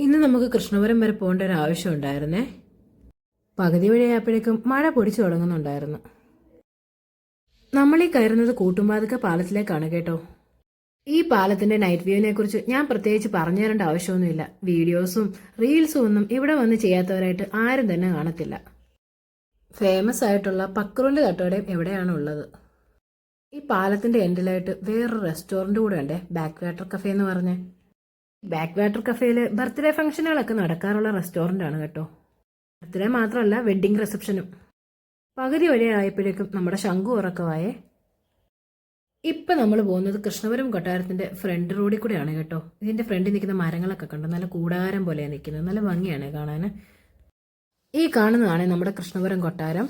ഇന്ന് നമുക്ക് കൃഷ്ണപുരം വരെ പോകേണ്ട ഒരു ആവശ്യം ഉണ്ടായിരുന്നേ. പകുതി വഴിയായപ്പോഴേക്കും മഴ പൊടിച്ചു തുടങ്ങുന്നുണ്ടായിരുന്നു. നമ്മൾ ഈ കയറുന്നത് കൂട്ടുംപാതുക്ക പാലത്തിലേക്കാണ് കേട്ടോ. ഈ പാലത്തിന്റെ നൈറ്റ് വ്യൂവിനെ കുറിച്ച് ഞാൻ പ്രത്യേകിച്ച് പറഞ്ഞു തരേണ്ട ആവശ്യമൊന്നുമില്ല. വീഡിയോസും റീൽസും ഒന്നും ഇവിടെ വന്ന് ചെയ്യാത്തവരായിട്ട് ആരും തന്നെ കാണത്തില്ല. ഫേമസ് ആയിട്ടുള്ള പക്രൂന്റെ തട്ടുകടയും എവിടെയാണ് ഉള്ളത്. ഈ പാലത്തിന്റെ എൻഡിലായിട്ട് വേറൊരു റെസ്റ്റോറന്റ് കൂടെ ഉണ്ടേ, ബാക്ക് വാട്ടർ കഫേ എന്ന് പറഞ്ഞേ. ബാക്ക് വാട്ടർ കഫേയിൽ ബർത്ത്ഡേ ഫംഗ്ഷനുകളൊക്കെ നടക്കാറുള്ള റെസ്റ്റോറന്റ് ആണ് കേട്ടോ. ബർത്ത്ഡേ മാത്രമല്ല, വെഡ്ഡിംഗ് റിസപ്ഷനും. പകുതി വരെ ആയപ്പോഴേക്കും നമ്മുടെ ശംഖു ഉറക്കമായേ. ഇപ്പം നമ്മൾ പോകുന്നത് കൃഷ്ണപുരം കൊട്ടാരത്തിന്റെ ഫ്രണ്ട് റോഡിൽ കൂടെയാണ് കേട്ടോ. ഇതിന്റെ ഫ്രണ്ടിൽ നിൽക്കുന്ന മരങ്ങളൊക്കെ കണ്ടോ, നല്ല കൂടാരം പോലെയാണ് നിൽക്കുന്നത്, നല്ല ഭംഗിയാണ് കാണാൻ. ഈ കാണുന്നതാണ് നമ്മുടെ കൃഷ്ണപുരം കൊട്ടാരം.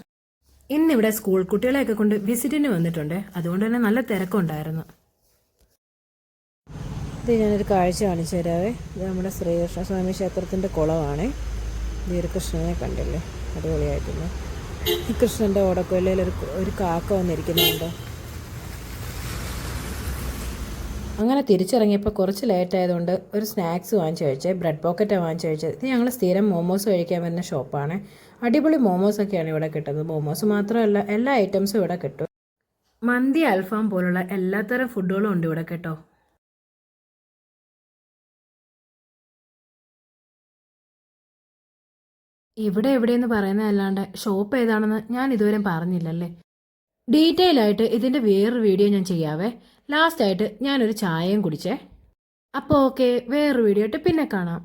ഇന്നിവിടെ സ്കൂൾ കുട്ടികളെയൊക്കെ കൊണ്ട് വിസിറ്റിന് വന്നിട്ടുണ്ട്, അതുകൊണ്ട് തന്നെ നല്ല തിരക്കുണ്ടായിരുന്നു. ഇത് ഞാനൊരു കാഴ്ച കാണിച്ചു തരാവേ. ഇത് നമ്മുടെ ശ്രീകൃഷ്ണസ്വാമി ക്ഷേത്രത്തിന്റെ കുളമാണ്. ഈ കൃഷ്ണനെ കണ്ടില്ലേ, അടിപൊളിയായിട്ടില്ല. ഈ കൃഷ്ണന്റെ ഓടക്കൊല്ലയിൽ ഒരു കാക്ക വന്നിരിക്കുന്നുണ്ടോ. അങ്ങനെ തിരിച്ചിറങ്ങിയപ്പോൾ കുറച്ച് ലേറ്റ് ആയതുകൊണ്ട് ഒരു സ്നാക്സ് വാങ്ങിച്ചു കഴിച്ചത്, ബ്രെഡ് പോക്കറ്റാണ് വാങ്ങിച്ചു കഴിച്ചത്. ഇത് ഞങ്ങൾ സ്ഥിരം മോമോസ് കഴിക്കാൻ വരുന്ന ഷോപ്പാണ്. അടിപൊളി മോമോസൊക്കെയാണ് ഇവിടെ കിട്ടുന്നത്. മോമോസ് മാത്രമല്ല, എല്ലാ ഐറ്റംസും ഇവിടെ കിട്ടും. മന്തി, അൽഫാം പോലുള്ള എല്ലാത്തരം ഫുഡുകളും ഉണ്ട് ഇവിടെ കേട്ടോ. ഇവിടെ എവിടെയെന്ന് പറയുന്നതല്ലാണ്ട് ഷോപ്പ് ഏതാണെന്ന് ഞാൻ ഇതുവരെ പറഞ്ഞില്ലല്ലേ. ഡീറ്റെയിൽ ആയിട്ട് ഇതിൻ്റെ വേറൊരു വീഡിയോ ഞാൻ ചെയ്യാവേ. ലാസ്റ്റ് ആയിട്ട് ഞാനൊരു ചായയും കുടിച്ചേ. അപ്പോൾ ഓക്കെ, വേറൊരു വീഡിയോ ആയിട്ട് പിന്നെ കാണാം.